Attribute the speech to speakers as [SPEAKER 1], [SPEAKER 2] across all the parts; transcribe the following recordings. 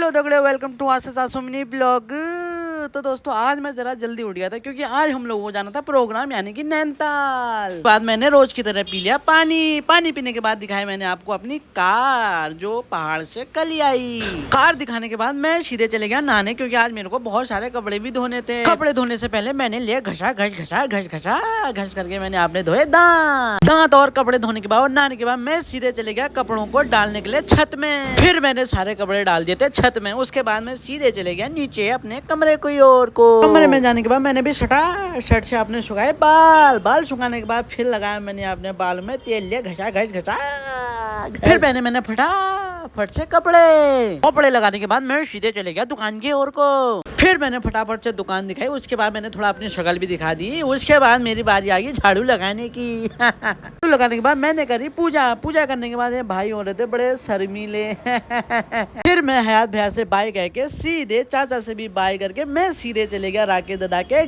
[SPEAKER 1] Hello दगड़े, welcome to Ashish Asumani blog. तो दोस्तों आज मैं जरा जल्दी उठ गया था क्योंकि आज हम लोगों को जाना था प्रोग्राम यानी कि नैनीताल। बाद मैंने रोज की तरह पी लिया पानी। पानी पीने के बाद दिखाई मैंने आपको अपनी कार जो पहाड़ से कल आई। कार दिखाने के बाद मैं सीधे चले गया नहाने क्योंकि आज मेरे को बहुत सारे कपड़े भी धोने थे। कपड़े धोने से पहले मैंने लिया घस करके मैंने आपने धोए दांत और कपड़े धोने के बाद और नहाने के बाद मैं सीधे चले गया कपड़ों को डालने के लिए छत में। फिर मैंने सारे कपड़े डाल दिए थे छत में। उसके बाद मैं सीधे चले गया नीचे अपने कमरे कोई और को। कमरे में जाने के बाद मैंने भी शर्ट से अपने सुखाए बाल सुखाने के बाद फिर लगाया मैंने अपने बाल में तेल लिया घसा। फिर पहने मैंने फटाफट से कपड़े लगाने के बाद मैं सीधे चले गया दुकान की ओर को। फिर मैंने फटाफट से दुकान दिखाई। उसके बाद मैंने थोड़ा अपनी शक्ल भी दिखा दी। उसके बाद मेरी बारी आ गई झाड़ू लगाने की। झाड़ू लगाने के बाद मैंने करी पूजा करने के बाद ये भाई हो रहे थे बड़े शर्मीले। फिर मैं हयात भैया से बाय कह के सीधे चाचा से भी बाय करके मैं सीधे चले गया राकेश दादा के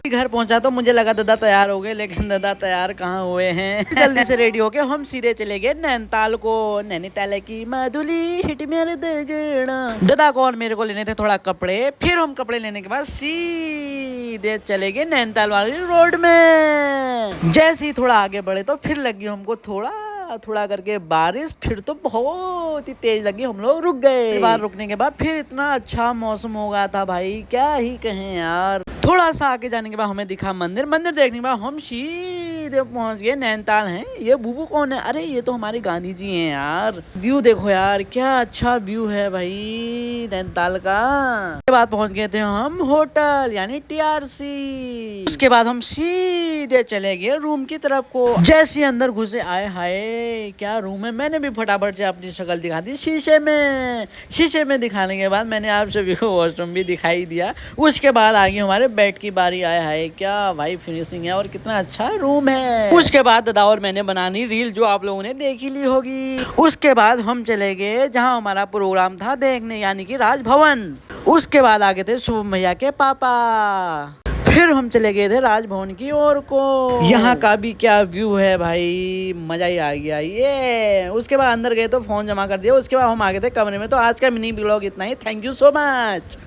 [SPEAKER 1] घर पहुंचा तो मुझे लगा दादा तैयार हो गए, लेकिन दादा तैयार कहाँ हुए हैं। जल्दी से रेडी होके हम सीधे चले गए नैनीताल को। नैनीताल की माधुली हिट मेरे दगड़ा। दादा को और मेरे को लेने थे थोड़ा कपड़े। फिर हम कपड़े लेने के बाद सीधे चले गए नैनीताल वाली रोड में। जैसे ही थोड़ा आगे बढ़े तो फिर लगी हमको थोड़ा करके बारिश। फिर तो बहुत ही तेज लगी, हम लोग रुक गए। बार रुकने के बाद फिर इतना अच्छा मौसम हो गया था भाई, क्या ही कहें यार। थोड़ा सा आगे जाने के बाद हमें दिखा मंदिर देखने के बाद हम सीधे पहुंच गए नैनीताल। हैं ये बुबू कौन है? अरे ये तो हमारे गांधी जी हैं यार। व्यू देखो यार, क्या अच्छा व्यू है भाई नैनीताल का। उसके बाद पहुंच गए थे हम होटल यानी TRC। उसके बाद हम सीधे चले गए रूम की तरफ को। जैसे अंदर घुसे आए हाय क्या रूम है। मैंने भी फटाफट से अपनी शक्ल दिखा दी शीशे में दिखाने के बाद मैंने आप सभी को वॉशरूम भी दिखाई दिया। उसके बाद आ गई हमारे बेड की बारी। आया है क्या भाई फिनिशिंग है और कितना अच्छा रूम है। उसके बाद दादा और मैंने बनानी रील जो आप लोगों ने देख ही ली होगी। उसके बाद हम चले गए जहां हमारा प्रोग्राम था देखने यानी कि राजभवन। उसके बाद आ गए थे शुभम भैया के पापा। फिर हम चले गए थे राजभवन की ओर को। यहाँ का भी क्या व्यू है भाई, मजा ही आ गया ये। उसके बाद अंदर गए तो फोन जमा कर दिया। उसके बाद हम आ गए थे कमरे में। तो आज का मिनी ब्लॉग इतना ही। Thank you so much.